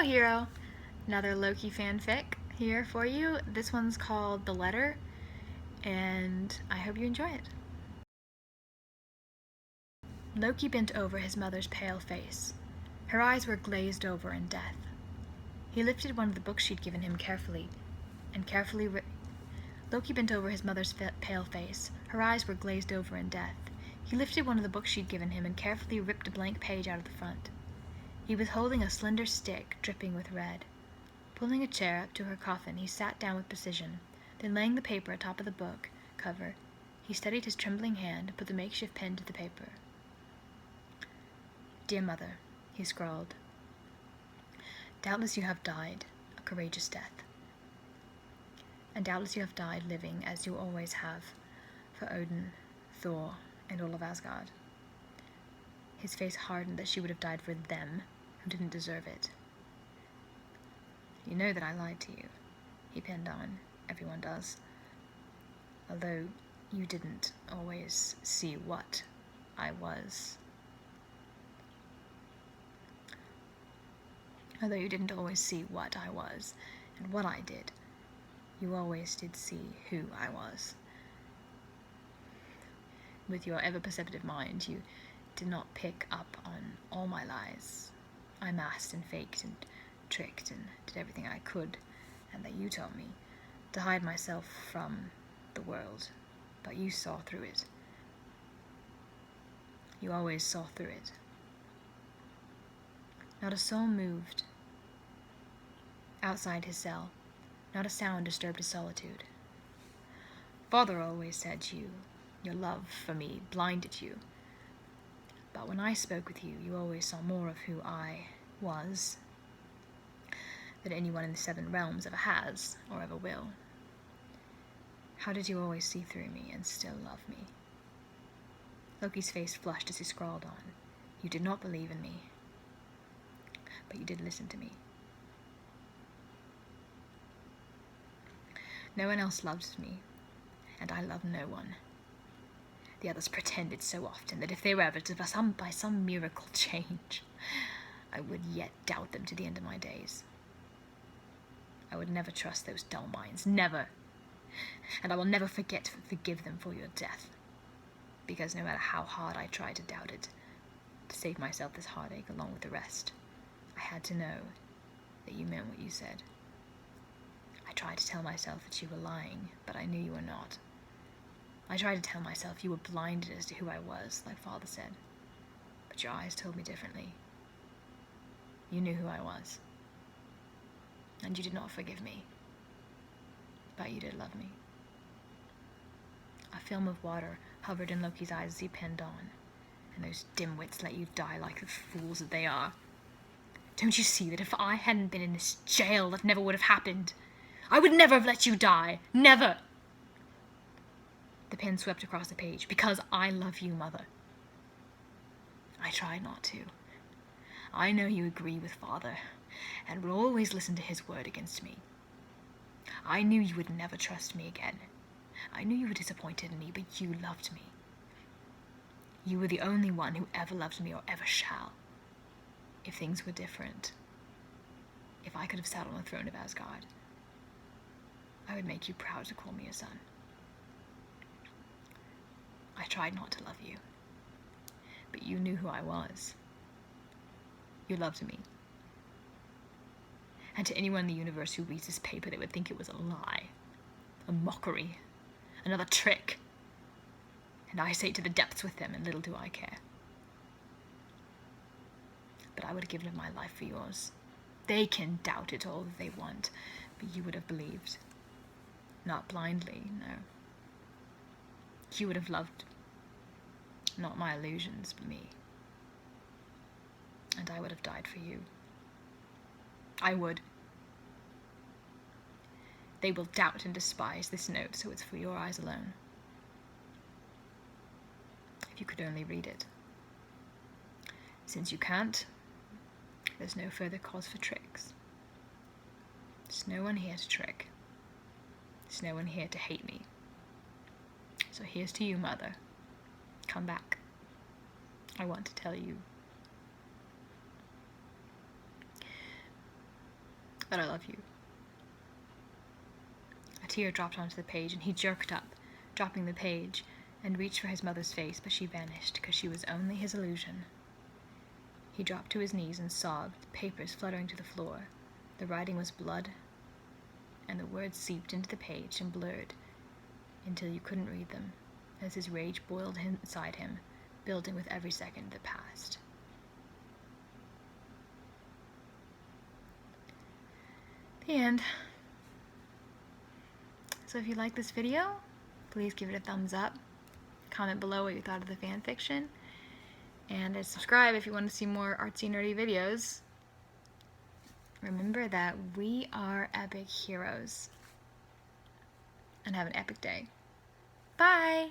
hero! Another Loki fanfic here for you. This one's called The Letter, and I hope you enjoy it. Loki bent over his mother's pale face. Her eyes were glazed over in death. He lifted one of the books she'd given him Loki bent over his mother's pale face. Her eyes were glazed over in death. He lifted one of the books she'd given him and carefully ripped a blank page out of the front. He was holding a slender stick dripping with red. Pulling a chair up to her coffin, he sat down with precision. Then laying the paper atop of the book cover, he steadied his trembling hand and put the makeshift pen to the paper. "Dear Mother," he scrawled, "doubtless you have died a courageous death. And doubtless you have died living as you always have, for Odin, Thor, and all of Asgard." His face hardened that she would have died for them, who didn't deserve it. "You know that I lied to you," he penned on. "Everyone does. Although you didn't always see what I was. Although you didn't always see what I was and what I did, you always did see who I was. With your ever-perceptive mind, you did not pick up on all my lies. I masked and faked and tricked and did everything I could, and that you told me, to hide myself from the world, but you saw through it. You always saw through it." Not a soul moved outside his cell. Not a sound disturbed his solitude. "Father always said your love for me blinded you. But when I spoke with you, you always saw more of who I was than anyone in the 7 realms ever has or ever will. How did you always see through me and still love me?" Loki's face flushed as he scrawled on. "You did not believe in me, but you did listen to me. No one else loved me, and I loved no one. The others pretended so often that if they were ever to by some miracle change, I would yet doubt them to the end of my days. I would never trust those dull minds, never. And I will never forgive them for your death, because no matter how hard I tried to doubt it, to save myself this heartache along with the rest, I had to know that you meant what you said. I tried to tell myself that you were lying, but I knew you were not. I tried to tell myself you were blinded as to who I was, like Father said, but your eyes told me differently. You knew who I was, and you did not forgive me, but you did love me." A film of water hovered in Loki's eyes as he penned on. "And those dimwits let you die like the fools that they are. Don't you see that if I hadn't been in this jail, that never would have happened? I would never have let you die. Never!" The pen swept across the page. "Because I love you, Mother. I tried not to. I know you agree with Father, and will always listen to his word against me. I knew you would never trust me again. I knew you were disappointed in me, but you loved me. You were the only one who ever loved me or ever shall. If things were different, if I could have sat on the throne of Asgard, I would make you proud to call me a son. I tried not to love you, but you knew who I was. You loved me. And to anyone in the universe who reads this paper, they would think it was a lie, a mockery, another trick. And I say to the depths with them, and little do I care. But I would have given up my life for yours. They can doubt it all that they want, but you would have believed. Not blindly, no. You would have loved not my illusions, but me. And I would have died for you. I would. They will doubt and despise this note, so it's for your eyes alone. If you could only read it. Since you can't, there's no further cause for tricks. There's no one here to trick. There's no one here to hate me. So here's to you, Mother. Come back. I want to tell you but I love you. A tear dropped onto the page, and he jerked up, dropping the page, and reached for his mother's face, but she vanished, because she was only his illusion. He dropped to his knees and sobbed, the papers fluttering to the floor. The writing was blood, and the words seeped into the page and blurred until you couldn't read them, as his rage boiled inside him, building with every second that passed. The end. So if you like this video, please give it a thumbs up, comment below what you thought of the fan fiction, and subscribe if you want to see more artsy nerdy videos. Remember that we are epic heroes, and have an epic day. Bye!